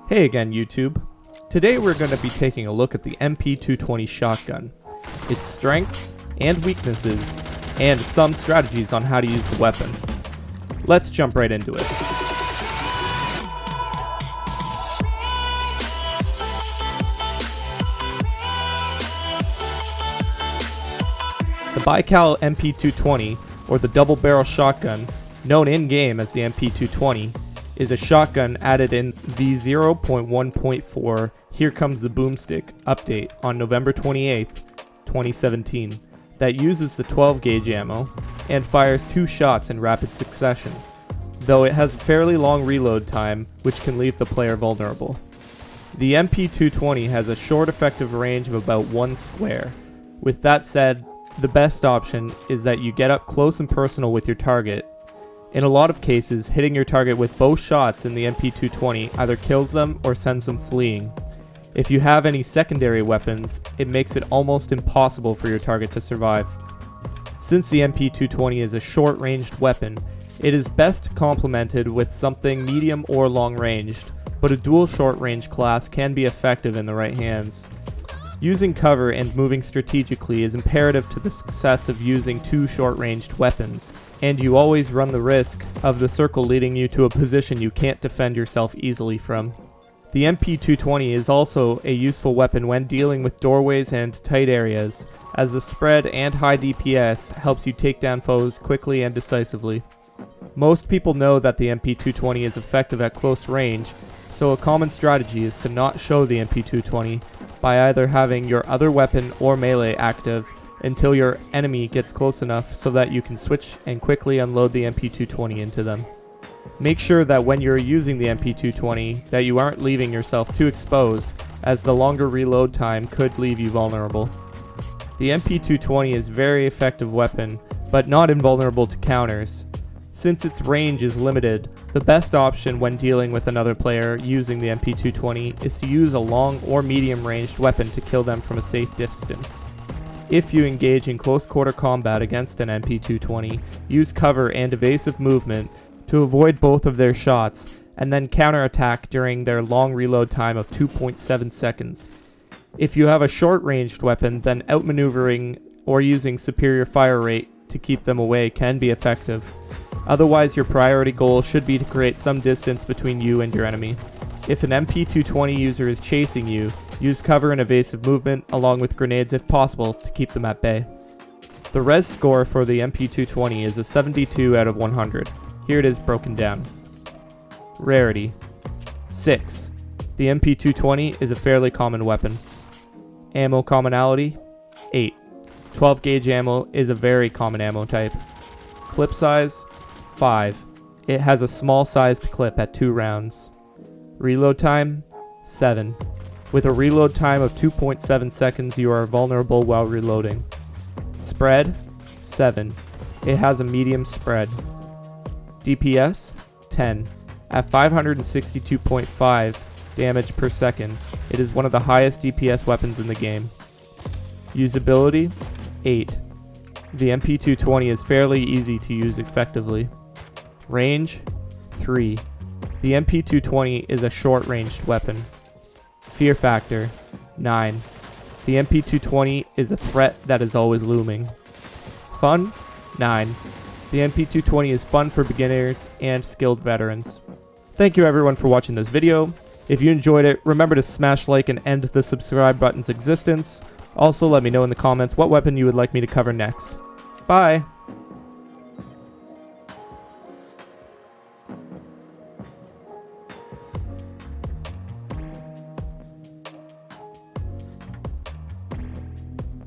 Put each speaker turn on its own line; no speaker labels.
Hey again, YouTube. Today we're going to be taking a look at the MP220 shotgun, its strengths and weaknesses, and some strategies on how to use the weapon. Let's jump right into it. The Bical MP220, or the double barrel shotgun, known in-game as the MP220, is a shotgun added in V0.1.4 Here Comes the Boomstick update on November 28, 2017 that uses the 12 gauge ammo and fires 2 shots in rapid succession, though it has a fairly long reload time which can leave the player vulnerable. The MP220 has a short effective range of about 1 square. With that said, the best option is that you get up close and personal with your target. In a lot of cases, hitting your target with both shots in the MP220 either kills them or sends them fleeing. If you have any secondary weapons, it makes it almost impossible for your target to survive. Since the MP220 is a short-ranged weapon, it is best complemented with something medium or long-ranged, but a dual short-range class can be effective in the right hands. Using cover and moving strategically is imperative to the success of using 2 short-ranged weapons, and you always run the risk of the circle leading you to a position you can't defend yourself easily from. The MP220 is also a useful weapon when dealing with doorways and tight areas, as the spread and high DPS helps you take down foes quickly and decisively. Most people know that the MP220 is effective at close range, so a common strategy is to not show the MP220 by either having your other weapon or melee active until your enemy gets close enough so that you can switch and quickly unload the MP220 into them. Make sure that when you're using the MP220 that you aren't leaving yourself too exposed, as the longer reload time could leave you vulnerable. The MP220 is a very effective weapon, but not invulnerable to counters. Since its range is limited, the best option when dealing with another player using the MP220 is to use a long or medium ranged weapon to kill them from a safe distance. If you engage in close quarter combat against an MP220, use cover and evasive movement to avoid both of their shots, and then counterattack during their long reload time of 2.7 seconds. If you have a short-ranged weapon, then outmaneuvering or using superior fire rate to keep them away can be effective. Otherwise, your priority goal should be to create some distance between you and your enemy. If an MP220 user is chasing you, use cover and evasive movement along with grenades if possible to keep them at bay. The res score for the MP220 is a 72 out of 100. Here it is broken down. Rarity: 6. The MP220 is a fairly common weapon. Ammo commonality: 8. 12 gauge ammo is a very common ammo type. Clip size: 5. It has a small sized clip at 2 rounds. Reload time: 7. With a reload time of 2.7 seconds, you are vulnerable while reloading. Spread: 7. It has a medium spread. DPS: 10. At 562.5 damage per second, it is one of the highest DPS weapons in the game. Usability: 8. The MP220 is fairly easy to use effectively. Range: 3. The MP220 is a short-ranged weapon. Fear factor: 9. The MP220 is a threat that is always looming. Fun: 9. The MP220 is fun for beginners and skilled veterans. Thank you everyone for watching this video. If you enjoyed it, remember to smash like and end the subscribe button's existence. Also, let me know in the comments what weapon you would like me to cover next. Bye!